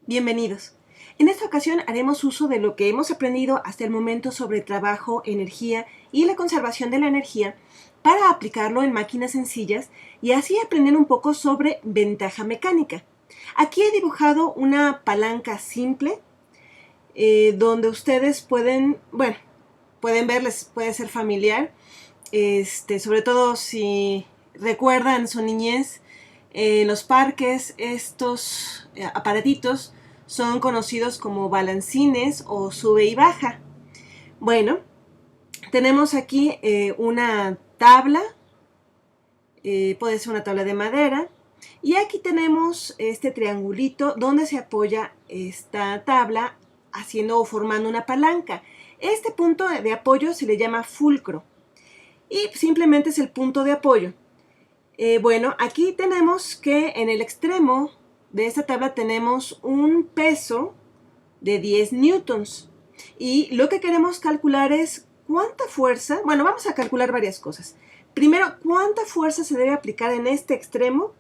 Bienvenidos. En esta ocasión haremos uso de lo que hemos aprendido hasta el momento sobre trabajo, energía y la conservación de la energía para aplicarlo en máquinas sencillas y así aprender un poco sobre ventaja mecánica. Aquí he dibujado una palanca simple donde ustedes pueden ver, les puede ser familiar, sobre todo si recuerdan su niñez. En los parques estos aparatitos son conocidos como balancines o sube y baja. Bueno, tenemos aquí una tabla, puede ser una tabla de madera, y aquí tenemos este triangulito donde se apoya esta tabla haciendo o formando una palanca. Este punto de apoyo se le llama fulcro y simplemente es el punto de apoyo. Bueno, aquí tenemos que en el extremo de esta tabla tenemos un peso de 10 newtons y lo que queremos calcular es cuánta fuerza, bueno, vamos a calcular varias cosas. Primero, cuánta fuerza se debe aplicar en este extremo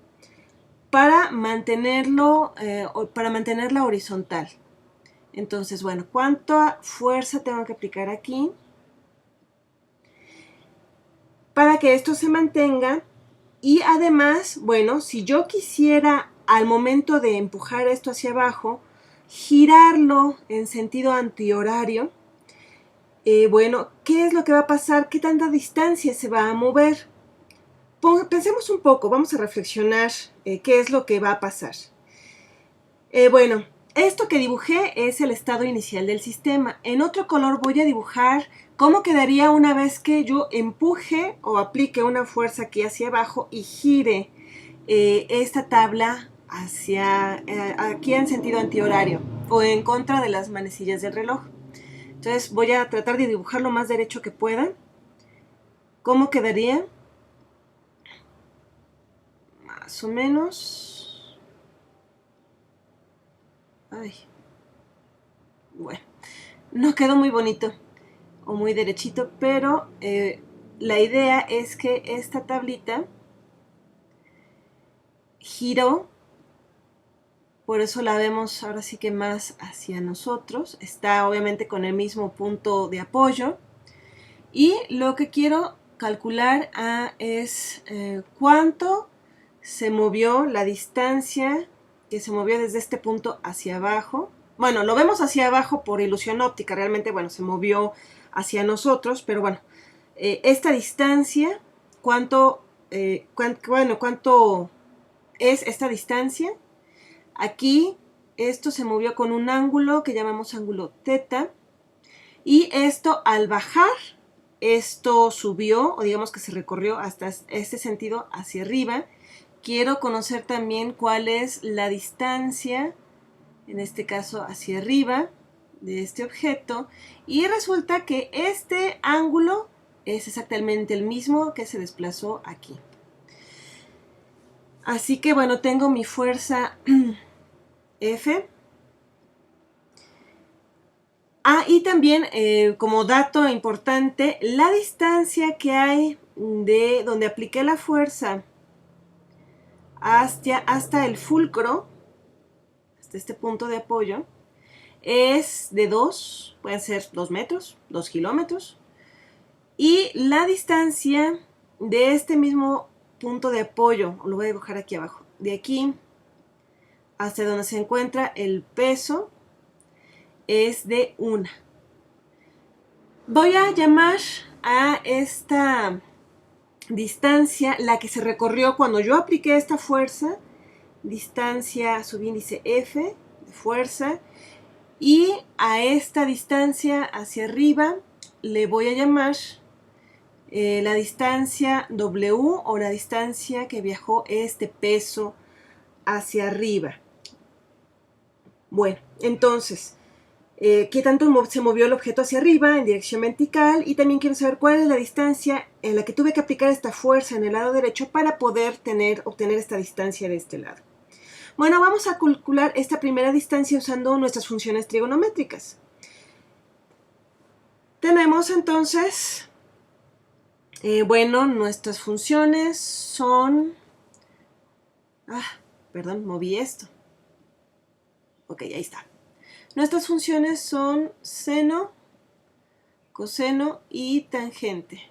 para mantenerla horizontal. Entonces, bueno, ¿cuánta fuerza tengo que aplicar aquí para que esto se mantenga? Y además, bueno, si yo quisiera al momento de empujar esto hacia abajo, girarlo en sentido antihorario, bueno, ¿qué es lo que va a pasar? ¿Qué tanta distancia se va a mover? Pensemos un poco, vamos a reflexionar qué es lo que va a pasar. Bueno, esto que dibujé es el estado inicial del sistema. En otro color voy a dibujar cómo quedaría una vez que yo empuje o aplique una fuerza aquí hacia abajo y gire esta tabla hacia aquí en sentido antihorario o en contra de las manecillas del reloj. Entonces voy a tratar de dibujar lo más derecho que pueda. ¿Cómo quedaría? Más o menos. Ay. Bueno, no quedó muy bonito o muy derechito, pero la idea es que esta tablita giró, por eso la vemos ahora sí que más hacia nosotros, está obviamente con el mismo punto de apoyo y lo que quiero calcular es cuánto se movió la distancia que se movió desde este punto hacia abajo. Bueno, lo vemos hacia abajo por ilusión óptica, realmente, bueno, se movió hacia nosotros, pero bueno, esta distancia, ¿cuánto es esta distancia? Aquí esto se movió con un ángulo que llamamos ángulo θ, y esto al bajar, esto subió, o digamos que se recorrió hasta este sentido hacia arriba. Quiero conocer también cuál es la distancia, en este caso hacia arriba, de este objeto, y resulta que este ángulo es exactamente el mismo que se desplazó aquí. Así que bueno, tengo mi fuerza F. Y también como dato importante, la distancia que hay de donde apliqué la fuerza hasta el fulcro, hasta este punto de apoyo, es de 2, pueden ser 2 metros, 2 kilómetros. Y la distancia de este mismo punto de apoyo, lo voy a dibujar aquí abajo, de aquí hasta donde se encuentra el peso, es de 1. Voy a llamar a esta distancia la que se recorrió cuando yo apliqué esta fuerza, distancia subíndice F de fuerza, y a esta distancia hacia arriba le voy a llamar la distancia W o la distancia que viajó este peso hacia arriba. Bueno, entonces, ¿qué tanto se movió el objeto hacia arriba en dirección vertical? Y también quiero saber cuál es la distancia en la que tuve que aplicar esta fuerza en el lado derecho para poder obtener esta distancia de este lado. Bueno, vamos a calcular esta primera distancia usando nuestras funciones trigonométricas. Tenemos entonces, bueno, nuestras funciones son... perdón, moví esto. Ok, ahí está. Nuestras funciones son seno, coseno y tangente.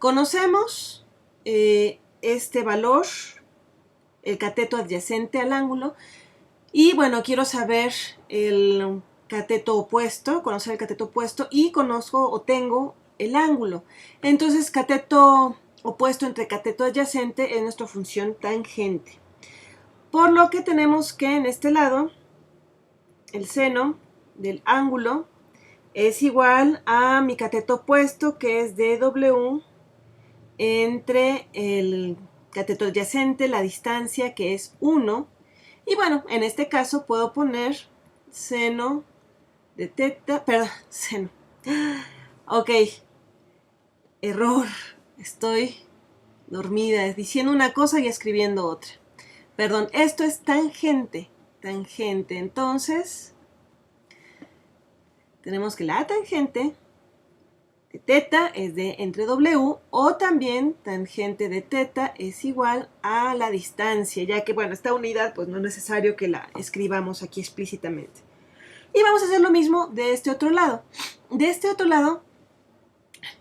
Conocemos este valor, el cateto adyacente al ángulo, y bueno, quiero saber el cateto opuesto, conocer el cateto opuesto, y conozco o tengo el ángulo. Entonces, cateto opuesto entre cateto adyacente es nuestra función tangente. Por lo que tenemos que en este lado, el seno del ángulo es igual a mi cateto opuesto, que es dw, entre el cateto adyacente, la distancia, que es 1. Y bueno, en este caso puedo poner seno de teta, perdón, seno. Ok, error, estoy dormida, diciendo una cosa y escribiendo otra. Perdón, esto es tangente, tangente. Entonces, tenemos que la tangente de teta es de entre w, o también tangente de teta es igual a la distancia, ya que, bueno, esta unidad pues no es necesario que la escribamos aquí explícitamente. Y vamos a hacer lo mismo de este otro lado. De este otro lado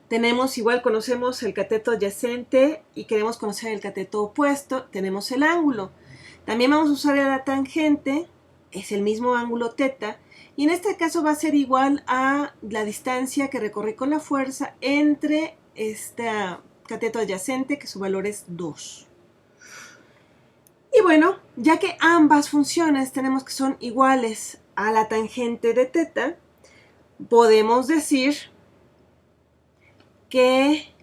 tenemos, igual conocemos el cateto adyacente y queremos conocer el cateto opuesto, tenemos el ángulo. También vamos a usar la tangente, es el mismo ángulo teta, y en este caso va a ser igual a la distancia que recorrí con la fuerza entre este cateto adyacente, que su valor es 2. Y bueno, ya que ambas funciones tenemos que son iguales a la tangente de teta, podemos decir que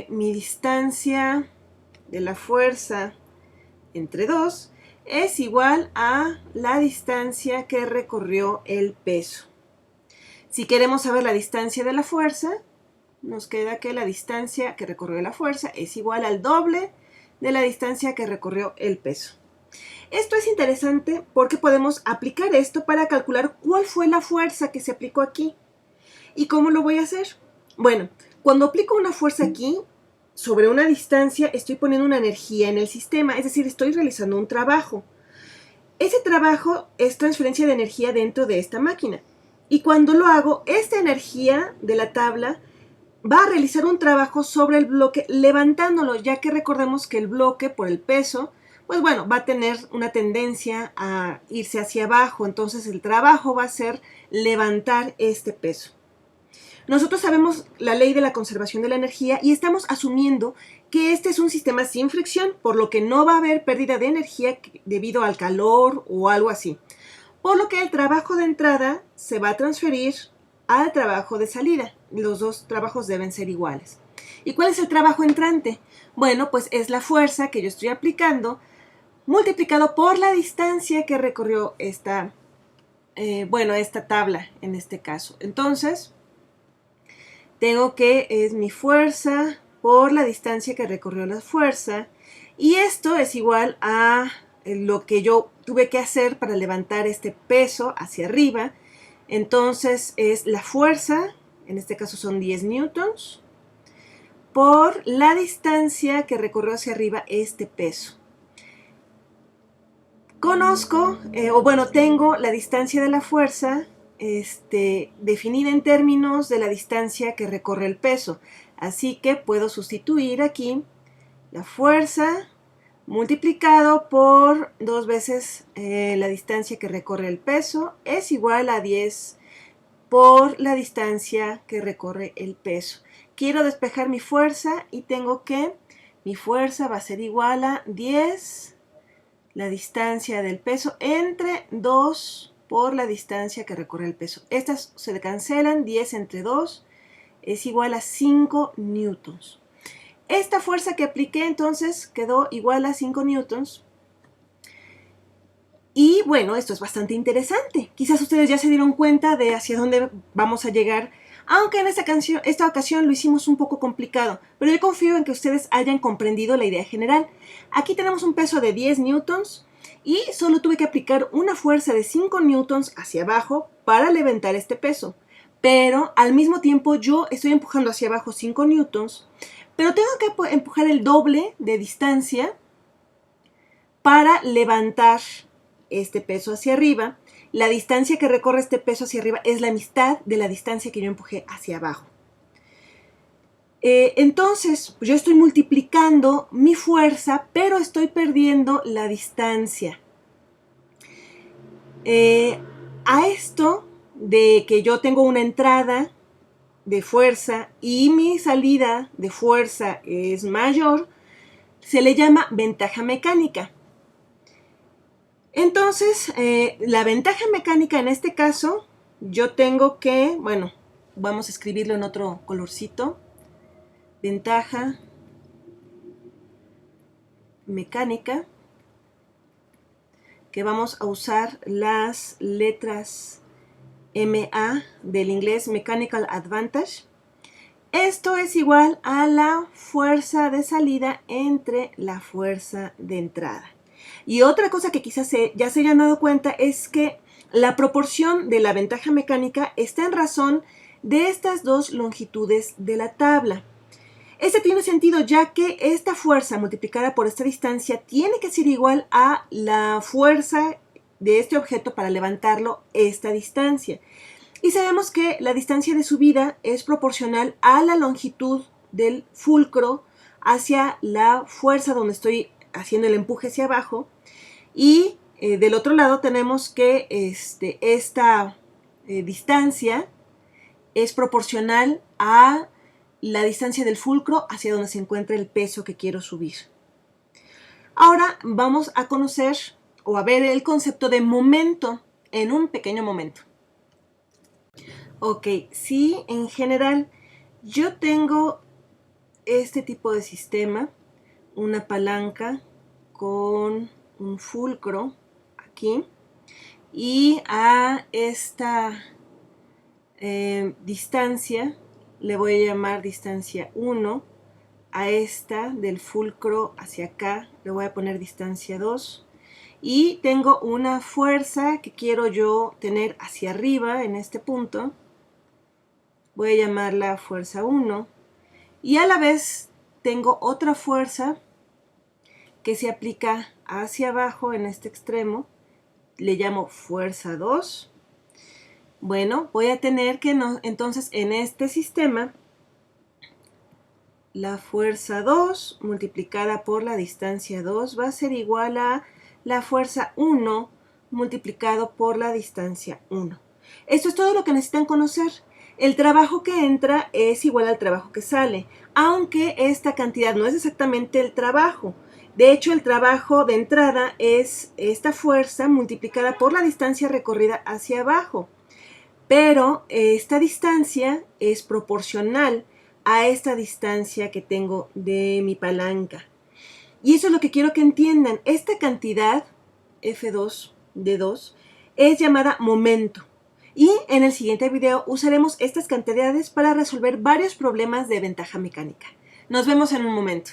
mi distancia de la fuerza entre 2 es igual a la distancia que recorrió el peso. Si queremos saber la distancia de la fuerza, nos queda que la distancia que recorrió la fuerza es igual al doble de la distancia que recorrió el peso. Esto es interesante porque podemos aplicar esto para calcular cuál fue la fuerza que se aplicó aquí. ¿Y cómo lo voy a hacer? Bueno, cuando aplico una fuerza aquí, sobre una distancia, estoy poniendo una energía en el sistema, es decir, estoy realizando un trabajo. Ese trabajo es transferencia de energía dentro de esta máquina. Y cuando lo hago, esta energía de la tabla va a realizar un trabajo sobre el bloque levantándolo, ya que recordemos que el bloque, por el peso, pues bueno, va a tener una tendencia a irse hacia abajo. Entonces el trabajo va a ser levantar este peso. Nosotros sabemos la ley de la conservación de la energía y estamos asumiendo que este es un sistema sin fricción, por lo que no va a haber pérdida de energía debido al calor o algo así. Por lo que el trabajo de entrada se va a transferir al trabajo de salida. Los dos trabajos deben ser iguales. ¿Y cuál es el trabajo entrante? Bueno, pues es la fuerza que yo estoy aplicando multiplicado por la distancia que recorrió esta tabla en este caso. Entonces, tengo que es mi fuerza por la distancia que recorrió la fuerza, y esto es igual a lo que yo tuve que hacer para levantar este peso hacia arriba. Entonces es la fuerza, en este caso son 10 newtons, por la distancia que recorrió hacia arriba este peso. Conozco, tengo la distancia de la fuerza definida en términos de la distancia que recorre el peso. Así que puedo sustituir aquí la fuerza multiplicado por 2 veces la distancia que recorre el peso es igual a 10 por la distancia que recorre el peso. Quiero despejar mi fuerza y tengo que mi fuerza va a ser igual a 10 la distancia del peso entre 2 por la distancia que recorre el peso. Estas se cancelan, 10 entre 2 es igual a 5 newtons. Esta fuerza que apliqué entonces quedó igual a 5 newtons. Y bueno, esto es bastante interesante. Quizás ustedes ya se dieron cuenta de hacia dónde vamos a llegar, aunque en esta ocasión lo hicimos un poco complicado, pero yo confío en que ustedes hayan comprendido la idea general. Aquí tenemos un peso de 10 newtons y solo tuve que aplicar una fuerza de 5 newtons hacia abajo para levantar este peso. Pero al mismo tiempo yo estoy empujando hacia abajo 5 newtons, pero tengo que empujar el doble de distancia para levantar este peso hacia arriba. la distancia que recorre este peso hacia arriba es la mitad de la distancia que yo empujé hacia abajo. Entonces, yo estoy multiplicando mi fuerza, pero estoy perdiendo la distancia. A esto de que yo tengo una entrada de fuerza y mi salida de fuerza es mayor, se le llama ventaja mecánica. Entonces, la ventaja mecánica en este caso, yo tengo que, bueno, vamos a escribirlo en otro colorcito. Ventaja mecánica, que vamos a usar las letras MA del inglés Mechanical Advantage. Esto es igual a la fuerza de salida entre la fuerza de entrada. Y otra cosa que quizás ya se hayan dado cuenta es que la proporción de la ventaja mecánica está en razón de estas dos longitudes de la tabla. Este tiene sentido ya que esta fuerza multiplicada por esta distancia tiene que ser igual a la fuerza de este objeto para levantarlo esta distancia. Y sabemos que la distancia de subida es proporcional a la longitud del fulcro hacia la fuerza donde estoy haciendo el empuje hacia abajo. Y del otro lado tenemos que esta distancia es proporcional a la distancia del fulcro hacia donde se encuentra el peso que quiero subir. Ahora vamos a conocer o a ver el concepto de momento en un pequeño momento. Ok, si en general yo tengo este tipo de sistema, una palanca con un fulcro aquí y a esta distancia le voy a llamar distancia 1, a esta del fulcro hacia acá le voy a poner distancia 2 y tengo una fuerza que quiero yo tener hacia arriba en este punto, voy a llamarla fuerza 1 y a la vez tengo otra fuerza que se aplica hacia abajo en este extremo, le llamo fuerza 2. Bueno, voy a tener que entonces en este sistema la fuerza 2 multiplicada por la distancia 2 va a ser igual a la fuerza 1 multiplicado por la distancia 1. Esto es todo lo que necesitan conocer. El trabajo que entra es igual al trabajo que sale, aunque esta cantidad no es exactamente el trabajo. De hecho, el trabajo de entrada es esta fuerza multiplicada por la distancia recorrida hacia abajo. Pero esta distancia es proporcional a esta distancia que tengo de mi palanca. Y eso es lo que quiero que entiendan. Esta cantidad, F2 de 2, es llamada momento. Y en el siguiente video usaremos estas cantidades para resolver varios problemas de ventaja mecánica. Nos vemos en un momento.